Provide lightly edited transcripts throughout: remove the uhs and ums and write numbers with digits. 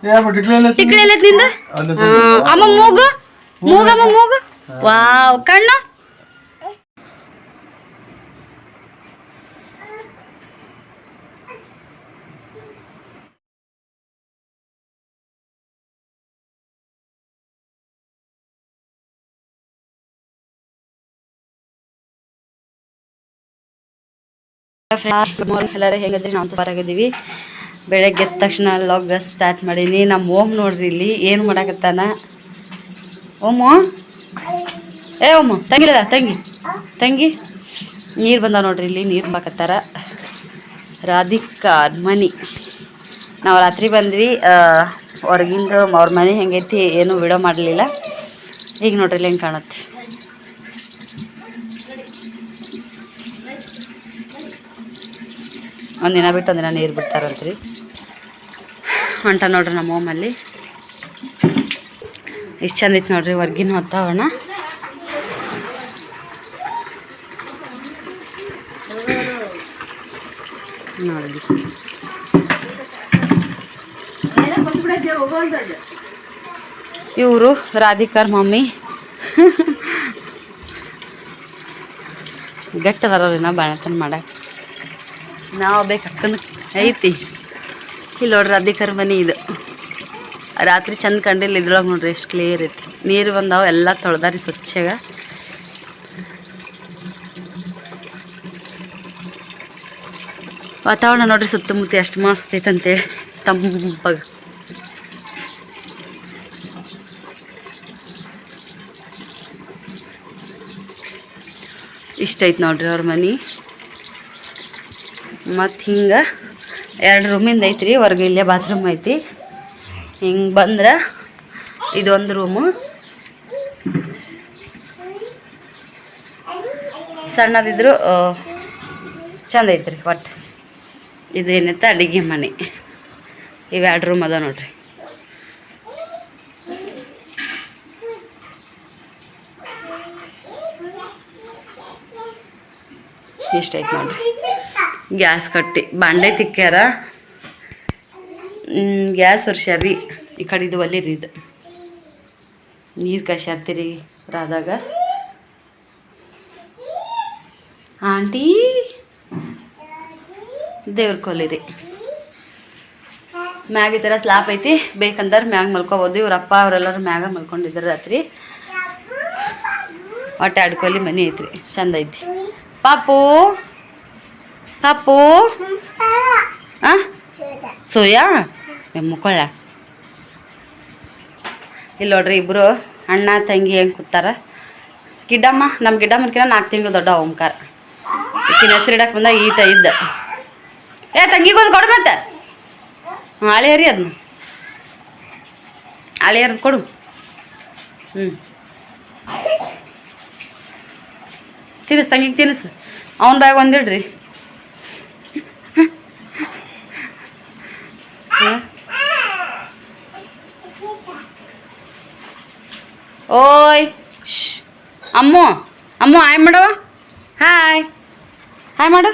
ಟಿಕ್ಲಿ ಎಲ್ಲ ತಿಂದ ಅಮ್ಮ ಮೂಗು ಮೂಗಮ್ಮ ಮೂಗು ವಾವ್ ಕಣ್ಣು ಎಲ್ಲರೂ ಹೇಗಿದ್ರಿ ನಾವು ಹೊರಗಿದ್ದೀವಿ ಬೆಳಗ್ಗೆ ಎದ್ದ ತಕ್ಷಣ ಲಾಗ್ ಸ್ಟಾರ್ಟ್ ಮಾಡೀನಿ ನಮ್ಮ ಓಮ್ ನೋಡ್ರಿ ಇಲ್ಲಿ ಏನು ಮಾಡಾಕತ್ತಾನ ಓಮು ಏ ಓಮು ತಂಗಿಲ್ಲ ತಂಗಿ ನೀರು ಬಂದಾವ ನೋಡ್ರಿ ಇಲ್ಲಿ ನೀರು ಬಾಕತ್ತಾರ ರಾಧಿಕಾ ಮನಿ ನಾವು ರಾತ್ರಿ ಬಂದ್ವಿ ಹೊರಗಿಂದು ಅವ್ರ ಮನೆ ಹೆಂಗೈತಿ ಏನು ವಿಡಿಯೋ ಮಾಡಲಿಲ್ಲ ಈಗ ನೋಡ್ರಿ ಇಲ್ಲಿ ಹೆಂಗೆ ಕಾಣುತ್ತೆ ಒಂದಿನ ಬಿಟ್ಟು ಒಂದಿನ ನೀರು ಬಿಡ್ತಾರಂತ್ರಿ ಹೊಂಟ ನೋಡ್ರಿ ನಮ್ಮ ಹೋಮಲ್ಲಿ ಇಷ್ಟು ಚಂದ ಐತೆ ನೋಡ್ರಿ ಹೊರ್ಗಿನ ವಾತಾವರಣ ನೋಡಿ ಇವರು ರಾಧಿಕಾರ್ ಮಮ್ಮಿ ಗಟ್ಟದಾರವ್ರಿ ನಾವು ಬಾಣತನ ಮಾಡಕ್ಕೆ ನಾವು ಬೇಕಕ್ಕನ ಐತಿ ಇಲ್ಲಿ ನೋಡ್ರಿ ರಾಧಿಕಾರ್ ಮನೆ ಇದು ರಾತ್ರಿ ಚಂದ ಕಂಡಿಲ್ಲ ಇದ್ರೊಳಗೆ ನೋಡ್ರಿ ಎಷ್ಟು ಕ್ಲಿಯರ್ ಐತಿ ನೀರು ಬಂದಾವ ಎಲ್ಲ ತೊಳ್ದಾರಿ ಸ್ವಚ್ಛಗ ವಾತಾವರಣ ನೋಡ್ರಿ ಸುತ್ತಮುತ್ತ ಎಷ್ಟು ಮಸ್ತ್ ಐತಂತೇಳಿ ತಂಪಾಗ ಇಷ್ಟ ಐತೆ ನೋಡ್ರಿ ಅವ್ರ ಮನೆ ಮತ್ತು ಹಿಂಗೆ 2 ರೂಮಿಂದ ಐತ್ರಿ ಹೊರಗೆ ಇಲ್ಲೇ ಬಾತ್ರೂಮ್ ಐತಿ ಹಿಂಗೆ ಬಂದ್ರೆ ಇದೊಂದು ರೂಮು ಸಣ್ಣದಿದ್ರು ಚಂದ ಐತ್ರಿ ಒಟ್ಟು ಇದೇನೈತೆ ಅಡುಗೆ ಮನೆ ಇವು 2 ರೂಮ್ ಅದ ನೋಡ್ರಿ ಇಷ್ಟ ಐತೆ ನೋಡ್ರಿ ಗ್ಯಾಸ್ ಕಟ್ಟಿ ಬಾಂಡೆ ತಿಕ್ಕ್ಯಾರ ಗ್ಯಾಸ್ ವರ್ಷಾರಿ ಈ ಕಡೆದು ಒಲಿರಿ ಇದು ನೀರು ಕಶ್ಯಾರ್ತೀರಿ ರಾದಾಗ ಆಂಟಿ ದೇವ್ರ ಕೊಲಿರಿ ಮ್ಯಾಗ ಈ ಥರ ಸ್ಲಾಪ್ ಐತಿ ಬೇಕಂದ್ರೆ ಮ್ಯಾಗ ಮಲ್ಕೋಬೋದು ಇವ್ರಪ್ಪ ಅವರೆಲ್ಲರೂ ಮ್ಯಾಗ ಮಲ್ಕೊಂಡಿದ್ದಾರೆ ರಾತ್ರಿ ಒಟ್ಟು 2 ಕೊಲಿ ಮನೆ ಐತ್ರಿ ಚಂದ ಐತಿ ಪಾಪು ಪಾಪು ಹಾಂ ಸೋಯಾ ಮುಕ್ಕೊಳ್ಳ ಇಲ್ಲಿ ನೋಡ್ರಿ ಇಬ್ಬರು ಅಣ್ಣ ತಂಗಿ ಹೆಂಗೆ ಕೂತಾರ ಗಿಡ್ಡಮ್ಮ ನಮ್ಮ ಗಿಡ್ಡಮ್ಮನ್ಕಿನ್ನ 4 ತಿಂಗಳು ದೊಡ್ಡ ಓಂಕಾರ ಈಕಿನ ಹೆಸ್ರು ಇಡಕ್ಕೆ ಬಂದಾಗ ಈಟ ಇದ್ದ ಏ ತಂಗಿಗೊಂದು ಕೊಡು ಮತ್ತೆ ಹಾಳೆ ಹರಿ ಅದನ್ನ ಹಾಳೆ ಹರಿದು ಕೊಡು ತಿನ್ನಿಸ್ ತಂಗಿಗೆ ತಿನ್ನಿಸು ಅವನ ಬ್ಯಾಗ್ ಒಂದಿಡ್ರಿ ಓಯ್ ಅಮ್ಮು ಅಮ್ಮು ಹಾಯ್ ಮಾಡವ ಹಾಯ್ ಹಾಯ್ ಮಾಡು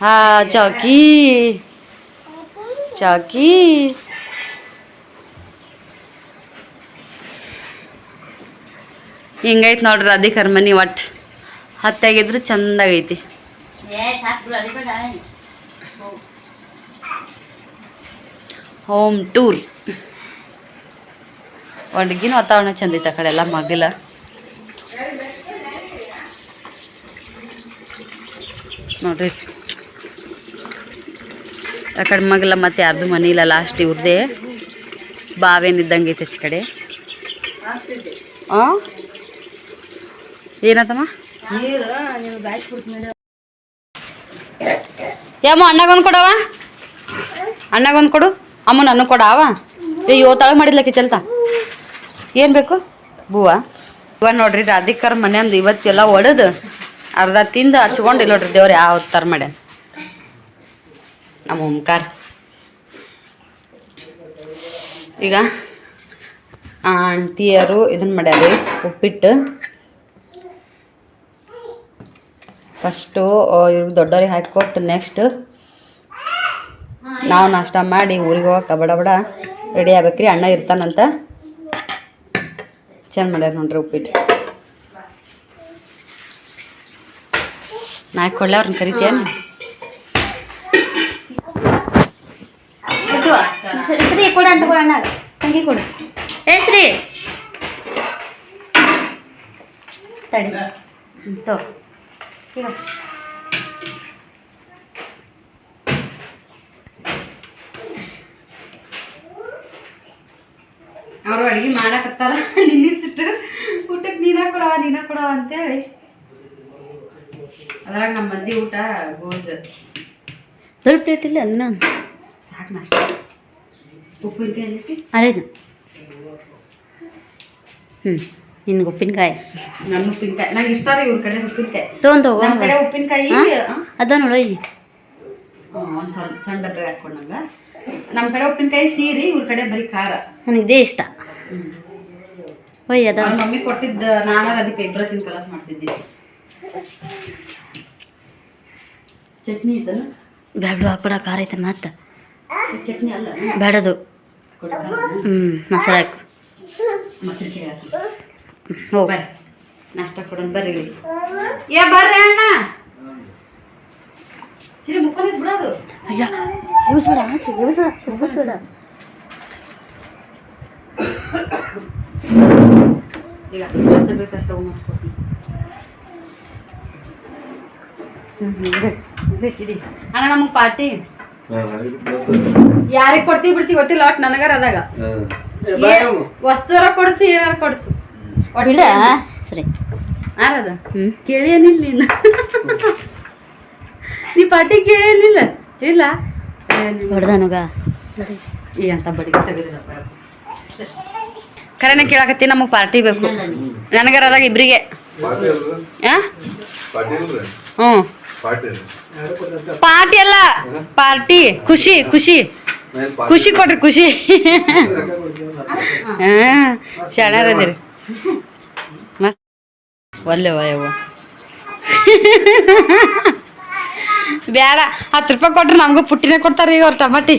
ಹಾ ಚಾಕಿ ಚಾಕಿ ಹಿಂಗೈತೆ ನೋಡ್ರಿ ರಾಧಿಕಾರ್ ಮನೆ ಒಟ್ಟು ಹತ್ತಾಗಿದ್ರು ಚಂದಾಗೈತಿ ಹೋಮ್ ಟೂರ್ ಒಣಗಿನ ವಾತಾವರಣ ಚಂದ ಐತೆ ಆ ಕಡೆ ಎಲ್ಲ ಮಗಲ ನೋಡ್ರಿ ಆ ಕಡೆ ಮಗಲ ಮತ್ತೆ ಯಾರ್ದು ಮನೆ ಇಲ್ಲ ಲಾಸ್ಟ್ ಇವ್ರದೇ ಬಾವೇನಿದ್ದಂಗೆ ಐತೆ ಆಚೆ ಕಡೆ ಏನತ್ತಮ್ಮ ಯಮ್ಮ ಅಣ್ಣಗೊಂದು ಕೊಡವ ಅಣ್ಣಗೊಂದು ಕೊಡು ಅಮ್ಮ ನನ್ನ ಕೊಡವ ಅಯ್ಯೋ ತಳಗೆ ಮಾಡಿದ್ಲಕ್ಕೆ ಚಲ್ತಾ ಏನು ಬೇಕು ಬೂವ ಇವಾಗ ನೋಡ್ರಿ ರಾಧಿಕಾರ್ ಮನೆ ಅಂದು ಇವತ್ತೆಲ್ಲ ಒಡೆದು ಅರ್ಧ ತಿಂದು ಹಚ್ಕೊಂಡಿಲ್ಲ ನೋಡ್ರಿ ದೇವ್ರು ಯಾವ ಥರ ಮಾಡ್ಯಾನ ನಮ್ಮ ಓಂಕಾರ ಈಗ ಆಂಟಿಯರು ಇದನ್ನು ಮಾಡ್ಯಾರಿ ಉಪ್ಪಿಟ್ಟು ಫಸ್ಟು ಇವ್ರು ದೊಡ್ಡವ್ರಿಗೆ ಹಾಕಿಕೊಟ್ಟು ನೆಕ್ಸ್ಟ್ ನಾವು ನಾಷ್ಟ ಮಾಡಿ ಊರಿಗೆ ಹೋಗಕ್ಕೆ ಬಡ ಬಡ ರೆಡಿ ಆಗ್ಬೇಕ್ರಿ. ಅಣ್ಣ ಇರ್ತಾನಂತ. ಚಂದ ಮಾಡ್ಯಾರ ನೋಡ್ರಿ ಉಪ್ಪಿಟ್ಟು. ನಾಲ್ಕು ಕೊಳ್ಳೆ ಅವ್ರನ್ನ ಕರಿತೀಯನ್? ಶ್ರೀ ಕೊಡ ಅಂತ ಕೊಡೋಣ, ತಂಗಿ ಕೊಡು. ಶ್ರೀ ತಡಿ ತೋ ಈಗ ಅವರು ಅಡುಗೆ ಮಾಡಕತ್ತಾರ. ನಿನ್ನಿಸಿಟ್ಟು ಊಟಕ್ಕೆ ನೀನ ಕೊಡವ ಅಂತೇಳಿ ಅದ್ರಾಗ ನಮ್ಮ ಮಂದಿ ಊಟ ಗೋಜ್ ದೊಡ್ಡ ಪ್ಲೇಟ್ ಇಲ್ಲ ಅನ್ನ ಸಾಕು ನಾಷ್ಟ. ಉಪ್ಪಿನಕಾಯಿ ಅರೇನು ನಿನ್ಗೆ ಉಪ್ಪಿನಕಾಯಿ. ನನ್ನ ಉಪ್ಪಿನಕಾಯಿ ನಂಗೆ ಇಷ್ಟ ರೀ. ಇವ್ರ ಕಡೆ ಉಪ್ಪಿನಕಾಯಿ ತೊಗೊಂಡು ನಮ್ಮ ಕಡೆ ಉಪ್ಪಿನಕಾಯಿ ಅದ ನೋಡು ಇಲ್ಲಿ ಒಂದು ಸಣ್ಣ ಡಬ್ಬೆ ಹಾಕೊಂಡಂಗ. ನಮ್ಮ ಕಡೆ ಉಪ್ಪಿನಕಾಯಿ ಸೀರಿ, ಇವ್ರ ಕಡೆ ಬರೀ ಖಾರ. ನನಗೆ ಇದೇ ಇಷ್ಟ. ಒಯ್ ಅದ ಮಮ್ಮಿ ಕೊಟ್ಟಿದ್ದ ನಾನು ಅದಕ್ಕೆ ಇಬ್ಬರ ತಿನ್ ಕಲಸ ಮಾಡ್ತಿದ್ದೆ. ಚಟ್ನಿ ಇದ್ದಲ್ಲ ಬ್ಯಾಡು ಹಾಕ್ಬಿಡ, ಖಾರ ಐತೆ ಮತ್ತೆ ಚಟ್ನಿ ಅಲ್ಲ ಬೇಡದು. ಮಸಾಲೆ ಹಾಕು. ಮೊಸರಿಗೆ ಹಾಕಿ ಹೋಗಿ ಬರ್ರಿ ನಾಷ್ಟ ಕೊಡೋಣ. ಬರ್ರಿ ಬರ್ರಿ ಅಣ್ಣ. ಸರಿ ಮುಕ್ಕೊಂಡಿದ್ ಬಿಡೋದು. ಅಯ್ಯ ಇಳಿಸ್ಬೇಡ. ಈಗ ಮೊಸರು ಬೇಕಂತ ಮಾಡ್ಕೊಡ್ತೀನಿ. ಅಣ್ಣ ನಮಗೆ ಪಾರ್ಟಿ ಯಾರಿಗೆ ಕೊಡ್ತೀವಿ ಬಿಡ್ತೀವಿ ಗೊತ್ತಿಲ್ಲ. ಒಟ್ಟು ನನಗಾರ ಅದಾಗ ವಸ್ತುರ ಕೊಡ್ಸು, ಏನಾರ ಕೊಡ್ಸು ಬಿಡ. ಸರಿ ಆರದ ಕೇಳಿಯೇನಿಲ್ಲ ನೀನು. ನೀ ಪಾರ್ಟಿ ಕೇಳಿಯೇನಿಲ್ಲ. ಇಲ್ಲ ಹೊಡೆದನುಗ ಈ ಅಂತ ಬಡಿಗೆ ತೆಗೆದಿಲ್ಲಪ್ಪ. ಕರೆನ ಕೇಳಾಕತ್ತಿ. ನಮಗೆ ಪಾರ್ಟಿ ಬೇಕು. ನನಗಾರ ಅದಾಗ ಇಬ್ರಿಗೆ. ಹ್ಞೂ ಪಾರ್ಟಿ ಅಲ್ಲ, ಪಾರ್ಟಿ. ಖುಷಿ ಕೊಡ್ರಿ, ಖುಷಿ. ಶಾಣ್ಯಾರದಿರಿ ಮಸ್ತ್. ಒಲ್ಲೆ ಯವ್ವ ಬ್ಯಾಡ. 10 ರೂಪಾಯಿ ಕೊಟ್ರೆ ನಮಗೂ ಪುಟ್ಟಿನೇ ಕೊಡ್ತಾರೆ ಈಗ ಅವ್ರು ಟಮಾಟಿ.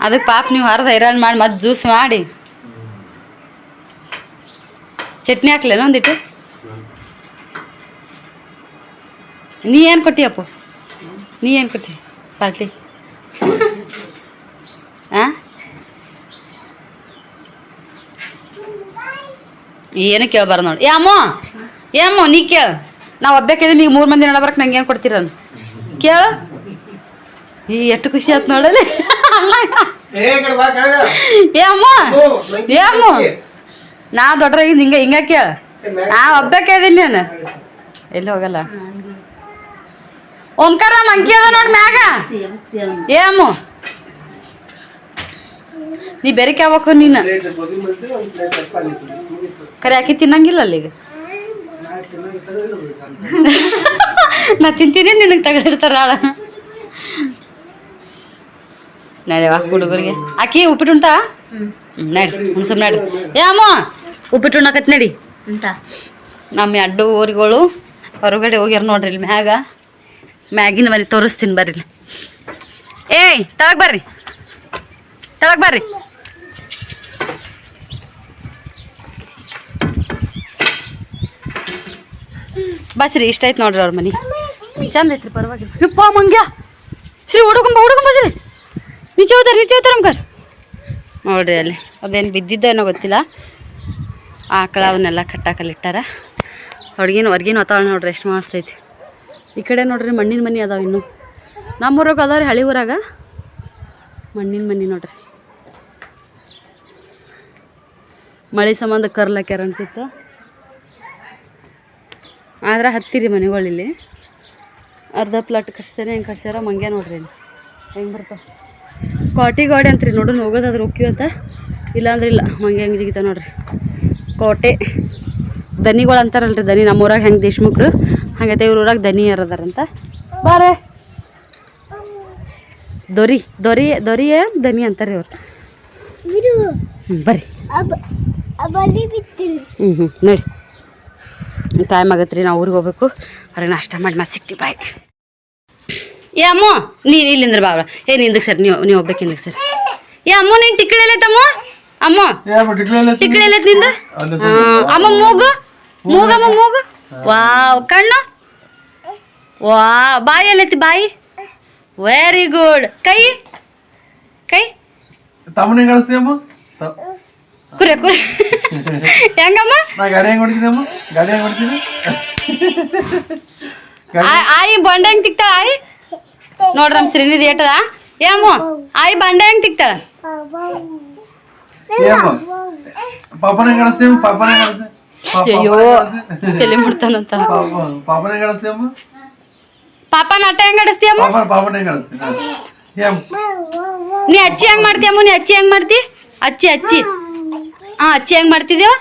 ಅದಕ್ಕೆ ಪಾಪ ನೀವು ಅರ್ಧ ಹೈರಾಣ್ ಮಾಡಿ ಮತ್ತೆ ಜ್ಯೂಸ್ ಮಾಡಿ ಚಟ್ನಿ ಹಾಕ್ಲೇನ ಒಂದಿಟ್ಟು. ನೀ ಏನು ಕೊಟ್ಟಿಯಪ್ಪ? ನೀ ಏನು ಕೊಟ್ಟಿ ಪಾರ್ಟಿ? ಏನು ಕೇಳಬಾರ್ದು ನೋಡಿ. ಏಮೋ ನೀ ಕೇಳ. ನಾವು ಒಬ್ಬಾಕಿದ್ರೆ ನೀವು 3 ಮಂದಿ ನಡಬರಕ್ಕೆ ನಂಗೆ ಏನು ಕೊಡ್ತೀರ ಕೇಳ. ಈ ಎಷ್ಟು ಖುಷಿ ಆಯ್ತು ನೋಡಲಿ. ಏಮೋ ನಾ ದೊಡ್ಡರಾಗಿದ್ದು ಹಿಂಗ ಕೇಳ. ನಾ ಒಬ್ಬಾಕಿದ್ದೀನಿ. ನಾನು ಎಲ್ಲಿ ಹೋಗಲ್ಲ. ಓಂಕಾರ ಮಂಕಿ ಅದ ನೋಡಿ ಮ್ಯಾಗ. ಏಮು ನೀ ಬೆರಿಕೆ ಆಗ್ಬೇಕು ನೀನು. ಕರೆ ಹಾಕಿ ತಿನ್ನಂಗಿಲ್ಲ ಅಲ್ಲಿಗ. ನಾ ತಿಂತೀನಿ, ನಿನಗೆ ತೆಗೆದಿರ್ತಾರ ಆಳ. ನಡಿವಾ ಹುಡುಗರಿಗೆ ಆಕಿ ಉಪ್ಪಿಟ್ಟು ಉಂಟಾ? ನಡಿ ಸುಮ್ಮನೆ ನಡಿ. ಏಮೋ ಉಪ್ಪಿಟ್ಟು ಉಣ್ಣಕತ್ ನಡಿ ಅಂತ. ನಮ್ಮ 2 ಊರುಗಳು ಹೊರಗಡೆ ಹೋಗ್ಯಾರ ನೋಡ್ರಿ. ಇಲ್ಲಿ ಮ್ಯಾಗಿನ ಮನೆ ತೋರಿಸ್ತೀನಿ ಬರ್ರಿ. ಏಯ್ ತಳಗ್ ಬರ್ರಿ. ಬಸ್ರಿ. ಇಷ್ಟ ಐತೆ ನೋಡ್ರಿ ಅವ್ರ ಮನೆ. ಚಂದ ಐತ್ರಿ, ಪರವಾಗಿಲ್ಲ. ಯಪ್ಪ ಮಂಗ್ಯ ಶ್ರೀ ಹುಡುಗಂಬ ಶ್ರೀ ನೀಚೆ ಹೋತಾರ ಅಮ್ಕರ್ ನೋಡ್ರಿ. ಅಲ್ಲಿ ಅದೇನು ಬಿದ್ದಿದ್ದೇನೋ ಗೊತ್ತಿಲ್ಲ. ಆಕಳ ಅವನ್ನೆಲ್ಲ ಕಟ್ಟಾಕಲ್ಲಿಟ್ಟಾರ. ಹೊರಗಿನ ವಾತಾವರಣ ನೋಡ್ರಿ ಎಷ್ಟು ಮಸ್ತ್ ಐತಿ. ಈ ಕಡೆ ನೋಡ್ರಿ ಮಣ್ಣಿನ ಮನೆ ಅದಾವ. ಇನ್ನು ನಮ್ಮೂರಾಗ ಅದಾವ್ರಿ, ಹಳಿ ಊರಾಗ ಮಣ್ಣಿನ ಮನೆ ನೋಡ್ರಿ. ಮಳೆ ಸಂಬಂಧ ಕರ್ಲಾಕ್ಯಾರ ಅನ್ಸಿತ್ತು. ಆದ್ರೆ ಹತ್ತಿರಿ ಮನೆಗಳಿಲ್ಲಿ. ಅರ್ಧ ಪ್ಲಾಟ್ ಕಟ್ಸ್ಯಾರ. ಹೆಂಗೆ ಕಟ್ಸ್ಯಾರ ಮಂಗ್ಯ ನೋಡ್ರಿ. ಇಲ್ಲಿ ಹೆಂಗೆ ಬರ್ತಾವ ಕೋಟೆ ಗಾಡಿ ಅಂತ್ರಿ. ನೋಡೋಣ ಹೋಗೋದಾದ್ರೆ ಹೋಗ್ತೀವಿ ಅಂತ. ಇಲ್ಲಾಂದ್ರೆ ಇಲ್ಲ. ಮಂಗ್ಯ ಹೆಂಗೆ ಜಿಗಿತ ನೋಡ್ರಿ. ಕೋಟೆ ದನಿಗಳು ಅಂತಾರಲ್ರಿ. ದನಿ ನಮ್ಮೂರಾಗ ಹೆಂಗೆ ದೇಶಮುಖ್ರು ಹಂಗೈತೆ ಇವ್ರ ಊರಾಗ ದನಿ ಯಾರದಾರಂತ. ಬಾರೆ ದೊರಿಯ ದನಿ ಅಂತಾರೆ ಅವ್ರು. ಬರ್ರಿ. ನೋಡಿ ಟೈಮ್ ಆಗತ್ತೆ ರೀ. ನಾವು ಊರಿಗೆ ಹೋಗ್ಬೇಕು. ಅವ್ರಿಗೆ ನಾಷ್ಟ ಮಾಡಿ ಮತ್ತೆ ಸಿಗ್ತೀವಿ. ಬಾಯ್. ಏ ಅಮ್ಮ ನೀನು ಇಲ್ಲಿಂದ್ರ ಬಾಬ್ರ ಏ ನಿಂದಕ್ಕೆ ಸರ್ ನೀವು ಹೋಗ್ಬೇಕು ಹಿಂದಕ್ಕೆ ಸರ್ ಏ ಅಮ್ಮ ನೀನು ಟಿಕ್ಳಿ ಎಲ್ಲೈತಮ್ಮ ಅಮ್ಮ ಟಿಕ್ಳಿ ಎಲ್ಲೈತ್ ನಿಂದ ಅಮ್ಮ ಮೂಗಮ್ಮ ಮೂಗು ವಾವ್ ಕಣ್ಣು ವಾ ಬಾಯಿ ಎಲ್ಲೈತಿ ಬಾಯಿ ವೆರಿ ಗುಡ್ ಕೈ ಕುರೆ ಹೆಂಗಮ್ಮ ಆಯಿ ಬಂಡೆ ಹೆಂಗ್ ತಿಕ್ತಾಳ ಆಯಿ ನೋಡ್ರಿ ನಮ್ ಶ್ರೀನಿಧಿ ಏಟದ ಏಮು ಆಯಿ ಬಂಡೆ ಹೆಂಗ್ ತಿಕ್ತಾಳ ಅಯ್ಯೋ ತಲೆ ಮುಡ್ತಾನಂತ ಪಾಪ ನಟ ಹೆಂಗ್ ಆಡಿಸ್ತೀಯಮ್ಮ ನೀ ಅಚ್ಚಿ ಹೆಂಗ್ ಮಾಡ್ತೀಯಮ್ಮ ನೀ ಅಚ್ಚಿ ಹೆಂಗ್ ಮಾಡ್ತಿ ಅಚ್ಚಿ ಅಚ್ಚಿ ಹೆಂಗ್ ಮಾಡ್ತಿದ್ಯೋ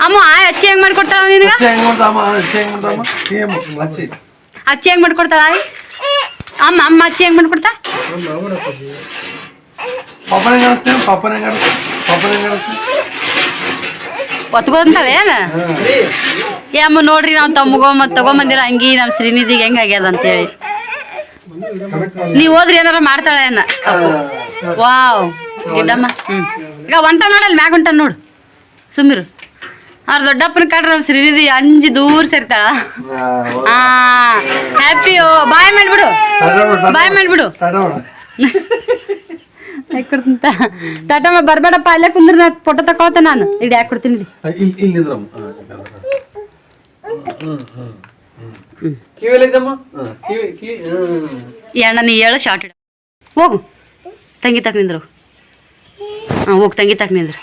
ಅಮ್ಮ ಅಚ್ಚಿ ಹೆಂಗ್ ಮಾಡ್ಕೊಡ್ತಾಳ ನಿನಗ ಅಚ್ಚಿ ಹೆಂಗ್ ಮಾಡ್ಕೊಡ್ತಾಳ ಅಮ್ಮ ಅಚ್ಚಿ ಹೆಂಗ್ ಮಾಡ್ಕೊಡ್ತಾ ಒತ್ಕೊಂತಾಳೆ ಏನ ಏ ಅಮ್ಮ ನೋಡ್ರಿ ನಾವು ತಗೊಂಬಂದಿರ ಅಂಗಿ ನಮ್ ಶ್ರೀನಿಧಿಗೆ ಹೆಂಗ್ ಆಗ್ಯದ ಅಂತೇಳಿ ನೀವ್ ಹೋದ್ರಿ ಏನಾರ ಮಾಡ್ತಾಳೆ ಏನ ವಾವ್ ಇಲ್ಲಮ್ಮ ಈಗ ಒಂಟ ನೋಡಲ್ ಮ್ಯಾಗ ಹೊಂಟ ನೋಡು ಸುಮ್ಮಿರು ಅವ್ರ ದೊಡ್ಡಪ್ಪನ ಕಾಡ್ರ ನಮ್ ಶ್ರೀನಿಧಿ ಅಂಜಿ ದೂರ ಸೇರ್ತಾಳ ಹ್ಯಾಪಿ ಬಾಯ್ ಮಾಡ್ಬಿಡು ಕೊಡ್ತಂತ ಟಾಟಮ್ಮ ಬರ್ಬೇಡಪ್ಪ ಅಲ್ಲೇ ಕುಂದ್ರ ನಾ ಫೋಟೋ ತಕೊಳ್ತ ನಾನು ಇಲ್ಲಿ ಯಾಕೆ ಕೊಡ್ತೀನಿ ಅಣ್ಣ ನೀ ಹೇಳು ಶಾರ್ಟ್ ಹೋಗು ತಂಗಿ ತಕ್ ನಿಂದ್ರು ಹೋಗಿ ತಂಗಿ ತಕ್ ನಿಂದ್ರು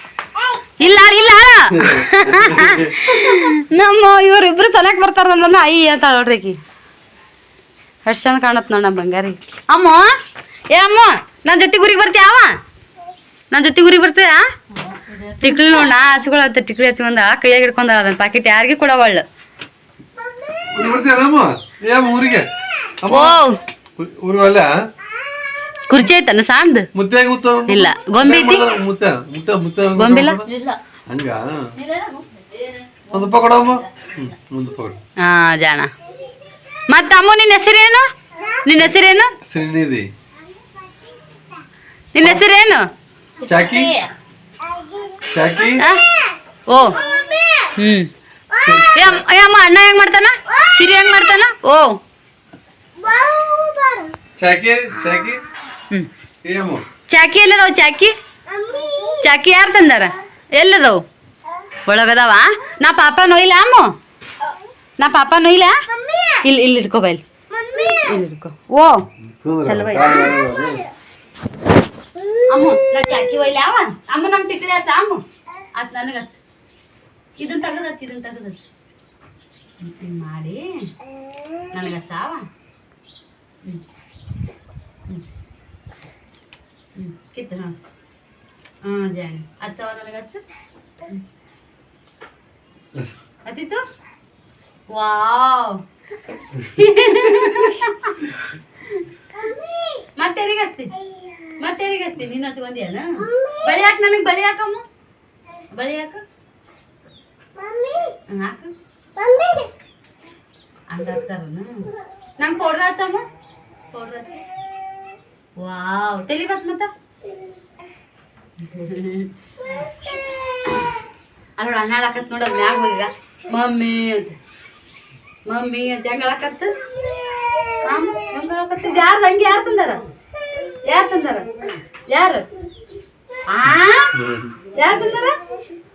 ಇಲ್ಲ ನಮ್ಮ ಇವ್ರಿಬ್ರು ಸಲಕ್ ಬರ್ತಾರಲ್ಲ ಐ ಹೇಳ್ತಾಳ ನೋಡ್ರಿ ಆಕಿ ಎಷ್ಟು ಚಂದ ಕಾಣತ್ ನೋಡ ನಮ್ಮ ಬಂಗಾರಿ ಅಮ್ಮ ಏ ಅಮ್ಮ ನನ್ನ ಜೊತೆ ಗುರಿಗೆ ಬರ್ತೀಯ ನನ್ನ ಜೊತೆ ಗುರಿಗೆ ಬರ್ತೀಯ ಟಿಕ್ಲಿ ನೋಡ ಹಚ್ಕೊಳ ಟಿಕ್ಲಿ ಹಚ್ಕೊಂಡ ಕೈಯಾಗ ಹಿಡ್ಕೊಂಡ ಅದನ್ನ ಪ್ಯಾಕೆಟ್ ಯಾರಿಗೆ ಕೊಡವಳ್ಳ ಓ ಕುರ್ಚಿ ಐತನ ಸಾಂದ್ ಇಲ್ಲ ಗೊಂಬೆ ಐತಿ ಗೊಂಬೆಲ್ಲ ಹಾ ಜಾಣ ಮತ್ತ ಅಮ್ಮ ನಿನ್ನ ಹೆಸರೇನು ನಿನ್ನ ಹೆಸರೇನು ಓ ಅಮ್ಮ ಅಣ್ಣ ಹೆಂಗ್ ಮಾಡ್ತಾನ ಸಿರಿ ಹೆಂಗ್ ಮಾಡ್ತಾನ ಓ ಚಾಕಿ ಎಲ್ಲದವ್ ಚಾಕಿ ಯಾರು ತಂದಾರ ಎಲ್ಲದವ್ ಒಳಗದಾವ ನಾ ಪಾಪ ನೋಯ್ಲ ಅಮ್ಮ ಇಲ್ಲಿ ಇಟ್ಕೋ ಬೈಲ್ ಇಲ್ಲಿ ಇಟ್ಕೋ ಓ ಚಲೋ ಅಮ್ಮ ನಾ ಚಾಕಿ ಒಯ್ಲ ಅಮ್ಮ ನಂಗೆ ತಿಕ್ಲಿ ಹಚ್ಚ ಅಮ್ಮ ಆತ್ ನನಗೆ ಹಚ್ಚ ಇದನ್ನ ತೆಗದ್ ಮಾಡಿ ನನಗೆ ಹಚ್ಚಾವ ಕಿತ್ತ ಜಾಣಿ ಹಚ್ಚವ ನನಗೆ ಹಚ್ಚ ಹತ್ತಿತ್ತು ವಾವ್ ಮತ್ತೆ ಹಚ್ತಿ ನೀನು ಹಚ್ಕೊಂದಿಯಲ್ಲ ಬಳಿ ಹಾಕ ನನಗೆ ಬಳಿ ಹಾಕಮ್ಮ ಬಳಿ ಹಾಕ ಹಾಕ ಹಂಗಾಗ್ತಾರನ ನಂಗೆ ಪೌಡ್ರ್ ಹಚ್ಚಮ್ಮ ಪೌಡ್ರ್ ಹಚ್ಚ ವಾವ್ ತಲೆ ಬಸ್ ಮತ್ತ ಅಲ್ಲ ಅಣ್ಣ ಹಾಕತ್ ನೋಡ ಮ್ಯಾಗ ಹೋಗಿಗ ಮಮ್ಮಿ ಅಂತ ಹೆಂಗ ಹಾಕತ್ತ ಯಾರ್ದು ಹಂಗೆ ಯಾರು ತಂದಾರ ಯಾರು ತಂದಾರ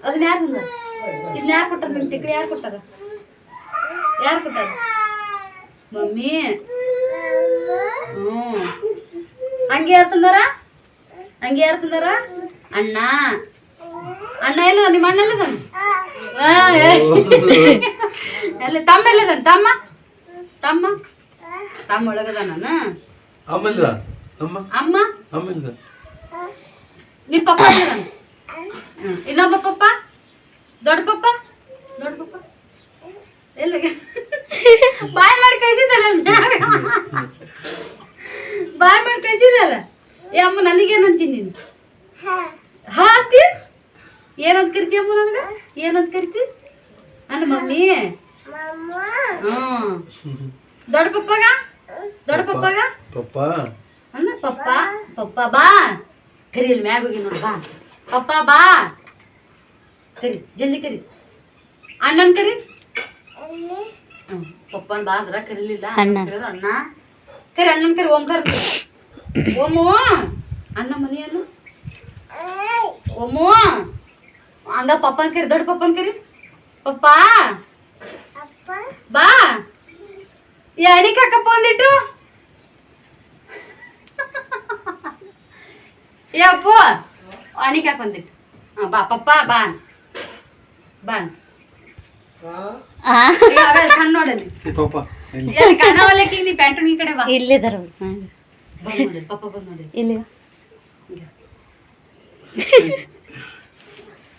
ಅದನ್ನ ಯಾರು ತಂದಾರ ಇದನ್ನ ಯಾರು ಕೊಟ್ಟಾರ ನಿಮ್ ಟಿಕ್ಲಿ ಯಾರು ಕೊಟ್ಟಾರ ಮಮ್ಮಿ ಹಂಗೆ ಯಾರು ತಂದಾರ ಅಣ್ಣ ಎಲ್ಲ ನಿಮ್ಮ ಅಣ್ಣ ಎಲ್ಲದಾನ ಎಲ್ಲ ತಮ್ಮ ಎಲ್ಲದಾನ ತಮ್ಮ ಒಳಗದಾನ ಅಮ್ಮ ನಿಮ್ಮ ಪಪ್ಪ ಎಲ್ಲದಾನ ಇನ್ನೊಬ್ಬ ಪಪ್ಪ ದೊಡ್ಡ ಪಪ್ಪ ಎಲ್ಲ ಬಾಯ್ ಮಾಡಿ ಕಳಿಸಿದಲ್ಲ ಏ ಅಮ್ಮ ನನಗೇನಂತೀನಿ ನೀನು ಹಾಕಿ ಏನಂತ ಕರಿತಿ ಅಮ್ಮ ನನಗೆ ಏನಂತ ಕರಿತಿ ನನ್ನ ಮಮ್ಮಿ ದೊಡ್ಡ ಪಪ್ಪಗ ದೊಡ್ಡ ಪಪ್ಪಗ ಪಪ್ಪ ಅಣ್ಣ ಪಪ್ಪ ಪಪ್ಪ ಬಾ ಕರಿ ಇಲ್ಲಿ ಮ್ಯಾಗ ಹೋಗಿ ನೋಡು ಬಾ ಪಪ್ಪ ಬಾ ಕರಿ ಜಲ್ದಿ ಕರಿ ಅಣ್ಣನ್ ಕರಿ ಪಪ್ಪನ್ ಬಾ ಅಂದ್ರ ಕರಿಲಿಲ್ಲ ಅಣ್ಣ ಕರಿ ಅಣ್ಣನ್ ಕರಿ ಓಂಕಾರ ಓಮು ಅಣ್ಣ ಮನಿ ಅನ್ನು ಓಮು ಅಂದ ಪಪ್ಪನ್ ಕರಿ ದೊಡ್ಡ ಪಪ್ಪನ್ ಕರಿ ಪಪ್ಪ ಬಾ ಯಾಣಿಕ್ ಹಾಕಪ್ಪ ಒಂದಿಟ್ಟು ಯಪ್ಪು ಅಣಿಕ್ ಹಾಕೊಂದಿಟ್ಟು ಬಾ ಪಪ್ಪ ಬಾ ಬಾ ಕಣ್ ನೋಡಲಿ ಕಣ್ಣವಲ್ಲಕ್ಕೆ ನೀ ಪ್ಯಾಂಟು ಈ ಕಡೆ ಬಾ ಇಲ್ಲೇ ತರ ಪಪ್ಪ ಬಂದ್ ನೋಡಿ ಇಲ್ಲಿ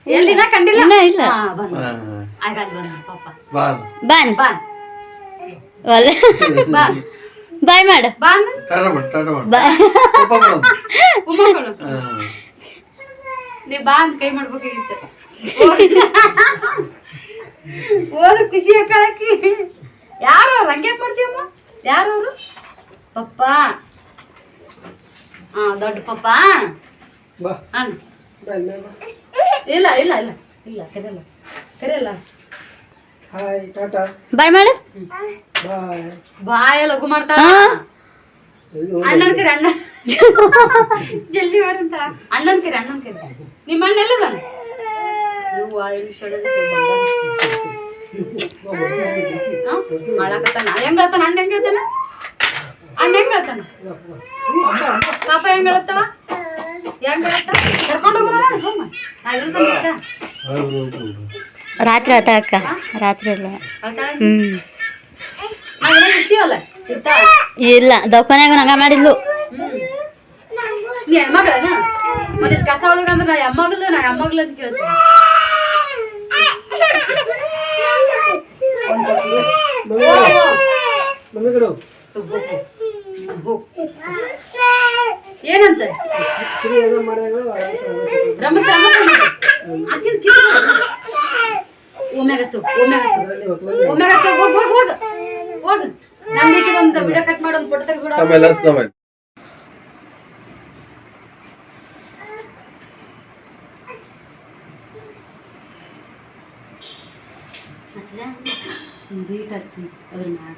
ಎಲ್ಲಿನ ಕಂಡಿಲ್ಲ ಇಲ್ಲ ಬಂದ್ ಆಗ ಬಂದ ಪಪ್ಪ ಬಾನ್ ಬಾ ಒಳ್ಳೆ ಬಾ ಬಾಯ್ ಮಾಡು ಬಾ ಉಮ್ಮಗಳು ನೀ ಬಾ ಅಂತ ಕೈ ಮಾಡ್ಬೇಕಾಗಿತ್ತು ಓದು ಖುಷಿ ಹಾಕಿ ಯಾರು ಅವ್ರು ಹಂಗೆ ಮಾಡ್ತೀವಮ್ಮ ಯಾರು ಅವರು ಪಪ್ಪ ದೊಡ್ಡ ಪಪ್ಪ ಅಣ್ಣ ಇಲ್ಲ ಇಲ್ಲ ಇಲ್ಲ ಇಲ್ಲ ಕರೆಯಲ್ಲ ಕರೆಯಲ್ಲ ಬಾಯ್ ಮಾಡು ಬಾಯ ಲಘು ಮಾಡ್ತಾಳ ಅಣ್ಣನ್ ಕರಿ ಅಣ್ಣ ಜಲ್ದಿ ಬರಂತ ಅಣ್ಣನ್ ಕರಿ ನಿಮ್ಮ ಅಣ್ಣ ಎಲ್ಲ ಬಂದ ಮಾಡಕತ್ತಾನ ಹೆಂಗ್ ಹೇಳ್ತಾನ ಅಣ್ಣ ಹೆಂಗ್ ಹೇಳ್ತಾನ ಅಣ್ಣ ಹೆಂಗ್ ಹೇಳ್ತಾನ ಪಾಪ ಹೆಂಗ್ ಹೇಳತ್ತವ ಹೆಂಗ್ ಹೇಳತ್ತ ಕರ್ಕೊಂಡು ಹೋಗೋಣ ರಾತ್ರಿ ಆತ ಅಕ್ಕ ರಾತ್ರಿ ಇಲ್ಲ ಇರ್ತೀವಲ್ಲ ಇರ್ತಾವ ಇಲ್ಲ ದವಾಖಾನ್ಯಾಗ ನಂಗ ಮಾಡಿದ್ಲು ನೀ ಹೆಣ್ಮಗಳನ ಮತ್ತೆ ಕಸ ಒಳಗಂದ್ರೆ ನಾ ಅಮ್ಮಗ್ಲು ಅಂತ ಕೇಳ್ತೀನಿ ಏನಂತ ರಮಸ್ ಒಮ್ಮೆಗ ಚೋಕ್ ಹೋಗ ನಮ್ಗೆ ಒಂದು ವಿಡಿಯೋ ಕಟ್ ಮಾಡೋದು ಫೋಟೋ ತೆಗೆದು ಬೀಟ್ ಹಚ್ಚಿ ಅದ್ರ ಮ್ಯಾಗ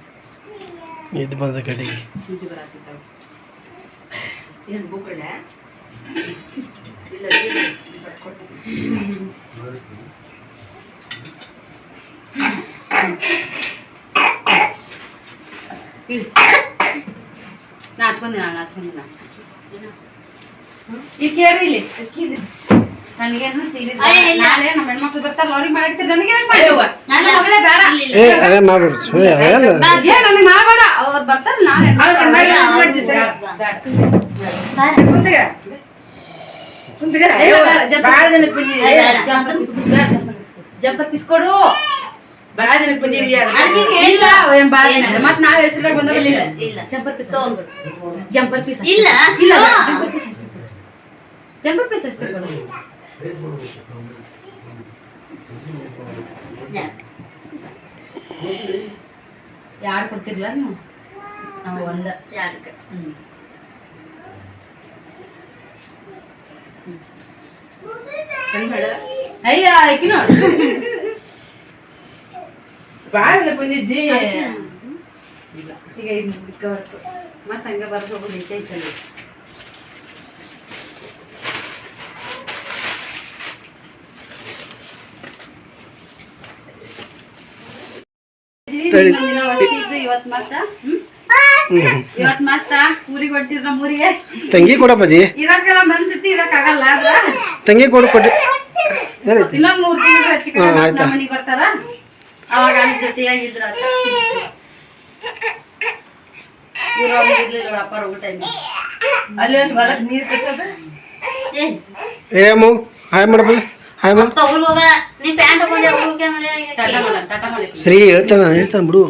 ಇದು ಬಂದ ಕಡೆಗೆ ಇದು ಬರತ್ತಿದ್ದಾವ ಏನು ಬುಕ್ಕಳೆ ಇಲ್ಲ ನಾಚ್ಕೊಂದಿನ ಈಗ ಕೇಳ್ರಿ ಇಲ್ಲಿ ನನಗೇನು ಸೀರೆ ನಾಳೆ ನಮ್ಮ ಹೆಣ್ಮಕ್ಳು ಬರ್ತಾರ ಅವ್ರಿಗೆ ಮಾಡಾಕ್ತಿರ್ ನನಗೆ ಹೆಂಗ್ ಮಾಡ್ಯವ ನನ್ನ ಮಗಳೇ ಬೇಡ ನನಗೆ ಮಾಡಬೇಡ ಅವ್ರು ಬರ್ತಾರ ನಾಳೆ ಜಂಪರ್ ಪೀಸ್ ಕೊಡು ಭಾಳ ಜನಕ್ಕೆ ಬಂದಿದೀಯ ಇಲ್ಲ ಮತ್ ನಾಳೆ ಹೆಸರಾಗ ಬಂದಿಲ್ಲ ಜಂಪರ್ ಪೀಸ್ ಜಂಪರ್ ಪೀಸ್ ಇಲ್ಲ ಇಲ್ಲ ಜಂಪರ್ ಪೀಸ್ ಅಷ್ಟೇ ಕೊಡು ಯಾರು ಕೊಡ್ತಿರ್ಲ ನೀವು ನಾವು ಒಂದ ಯಾರಕ್ಕೆ ಅಯ್ಯ ಆಯ್ಕೆ ನೋಡು ಭಾಳ ಬಂದಿದ್ದಿ ಈಗ ಇದು ಮತ್ತೆ ಹಂಗೆ ಬರ್ದು ಹೋಗೋದು ಹೆಚ್ಚೈತಲ್ಲ ಇವತ್ ಮಸ್ತ ಊರಿಗೆ ಹೊಟ್ಟಿರ ನಮ್ಮೂರಿಗೆ ತಂಗಿ ಕೊಡಪ್ಪಾಜಿ ಇರಕ್ಕೆಲ್ಲ ಮನ್ಸತಿ ಇರಕ್ಕಾಗಲ್ಲ ಆದ್ರ ತಂಗಿ ಕೊಟ್ಟು ಇನ್ನೊಂದ್ 3 ತಿಂಗಳು ಹೆಚ್ಚು ನಮ್ಮ ಮನೆಗೆ ಬರ್ತಾರ ಅವಾಗ ಅಲ್ಲಿ ಜೊತೆಯಾಗಿದ್ರ ಇರ್ಲಿಲ್ಲ ಅಪ್ಪ ಹೋಗೋ ಟೈಮ್ ಅಲ್ಲಿ ಒಂದು ಹೊಲಕ್ ನೀರ್ ಕಟ್ಟೋದು ಏಮು ಹಾಯ್ ಮಾಡಪ್ಪ ಹಾಯ್ ಮಾಡ ಶ್ರೀ ಹೇಳ್ತಾನ ಬಿಡು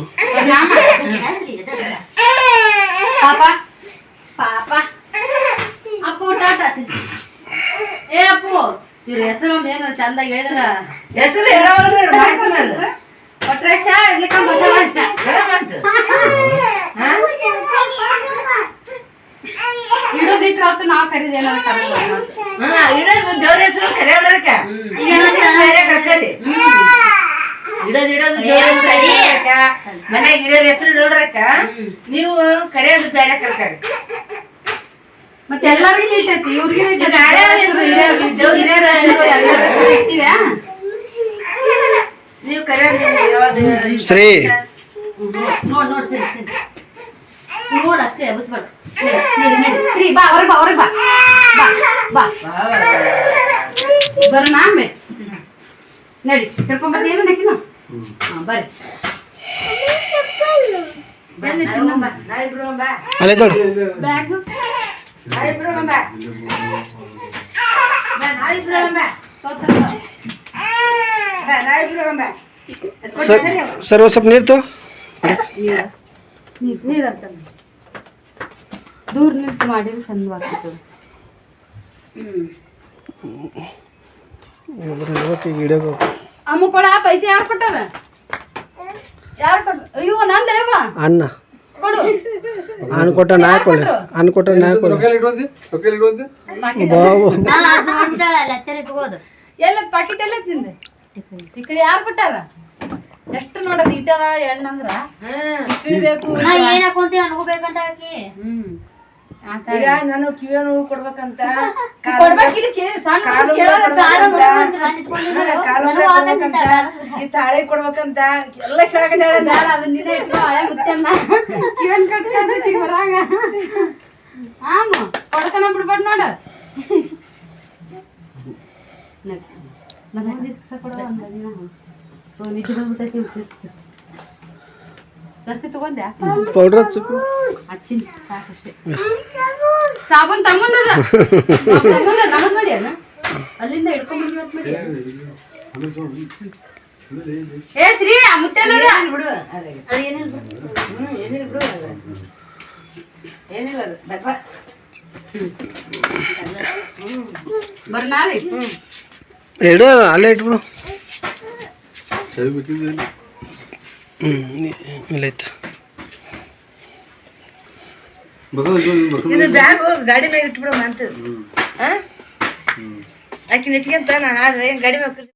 ಪಾಪ ಪಾಪ ಅಪ್ಪು ಟಾಟಾ ಏ ಅಪ್ಪು ಇವ್ರ ಹೆಸರು ಒಂದು ಏನು ಚಂದಾಗಿ ಹೇಳಿದ್ರ ಹೆಸರು ಪಟ್ರೇಶ ಇರ್ಲಿಕ್ಕ ಬಸವರಾಜ ಇಡೋದಿಟ್ರೆ ಆತು ನಾವು ಕರೀದು ಏನಾದ್ರು ಇಡೋದು ದೇವ್ರ ಹೆಸರು ಕರೆ ಹೊಡ್ರಕ್ಕ ಇಡೋದು ಮನ್ಯಾಗ ಇರೋರ್ ಹೆಸರು ಇಡೋಡ್ರಕ್ಕ ನೀವು ಕರೆಯೋದು ಬೇರೆ ಕರ್ಕಾರಿ ಮತ್ತೆ ಎಲ್ಲರಿಗೂ ಇರ್ತೈತಿ ಇವ್ರಿಗೆ ನೀವು ಕರೆಯೋದು ಶ್ರೀ ನೋಡ್ ಸರಿ ನೋಡ್ ಅಷ್ಟೇ ಬಸ್ಬೇಡ ಶ್ರೀ ಬಾ ಹೊರಗೆ ಬಾ ಬಾ ಬರೋಣ ಆಮೆ ನಡಿ ಕರ್ಕೊಂಬರ್ತೀವಿ ನಕ್ಕಿನ ಬರ್ರಿ ಅಲ್ಲೇ ನೋಡು ಬ್ಯಾಗ್ ಸರ್ ಒಂದು ಸ್ವಲ್ಪ ನೀರು ತೋ ನೀರಂತ ದೂರ ನಿಂತು ಮಾಡಿದ್ರೆ ಚಂದವಾಗ್ತದೆ ಅಮ್ಮ ಕೊಡ ಪೈಸೆ ಯಾರು ಕೊಟ್ಟಾರ ಯಾರು ಕೊಟ್ಟ ಅಯ್ಯೋ ನಂದೇವ ಅನ್ನ ಕೊಡು ಅನ್ನ ಕೊಟ್ಟ ನಾ ಕೊಡ್ಲಿ ಅನ್ನ ಕೊಟ್ಟ ನಾ ಕೊಡ್ಲಿ ಬಾಬು ಎಲ್ಲ ಪಾಕಿಟ್ ಎಲ್ಲ ತಿಂದೆ ಈ ಕಡೆ ಯಾರು ಕೊಟ್ಟಾರ ಎಷ್ಟು ನೋಡೋದು ಇಟ್ಟದ ಎಣ್ಣಂದ್ರ ಬೇಕು ಏನ್ ಹಾಕೊಂತೀವಿ ಅನ್ಕೋಬೇಕಂತ ಹಾಕಿ ಈಗ ನಾನು ಕಿವಿಯ ನೋವು ಕೊಡ್ಬೇಕಂತ ಈ ತಾಳಿ ಕೊಡ್ಬೇಕಂತ ಎಲ್ಲ ಕೇಳಕತ್ತಾಳ ಬರಾಗ ಆಮ ಕೊಡ್ತಾನ ಬಿಡ್ಬಾರ್ದು ನೋಡ ನಿದ್ದೆ ಬಂದ್ಬಿಟ್ಟೈತಿ ಜಾಸ್ತಿ ತಗೊಂಡ್ಯಾ ಪೌಡ್ರ್ ಹಚ್ಚಿನ ಸಾಕಷ್ಟೇ ಸಾಬೂನ್ ತಗೊಂಡ ನಮಗ್ ಮಾಡಿ ಅಣ್ಣ ಅಲ್ಲಿಂದ ಹಿಡ್ಕೊಂಡ್ ಏ ಶ್ರೀ ಆ ಮುತ್ತೆ ಬಿಡು ಏನಿಲ್ಲ ಬಿಡು ಏನಿಲ್ಲ ಬರ್ನಾರಿ ಇಡು ಅಲ್ಲೇ ಇಟ್ಬಿಡು ಇಲ್ಲೈತೆ ಇದು ಬ್ಯಾಗ್ ಗಾಡಿ ಮೇಲೆ ಇಟ್ಬಿಡು ಅಂತ ಆಕಿ ನಿಟ್ಕೊಂತ ನಾನು ಗಾಡಿ ಮೇಲೆ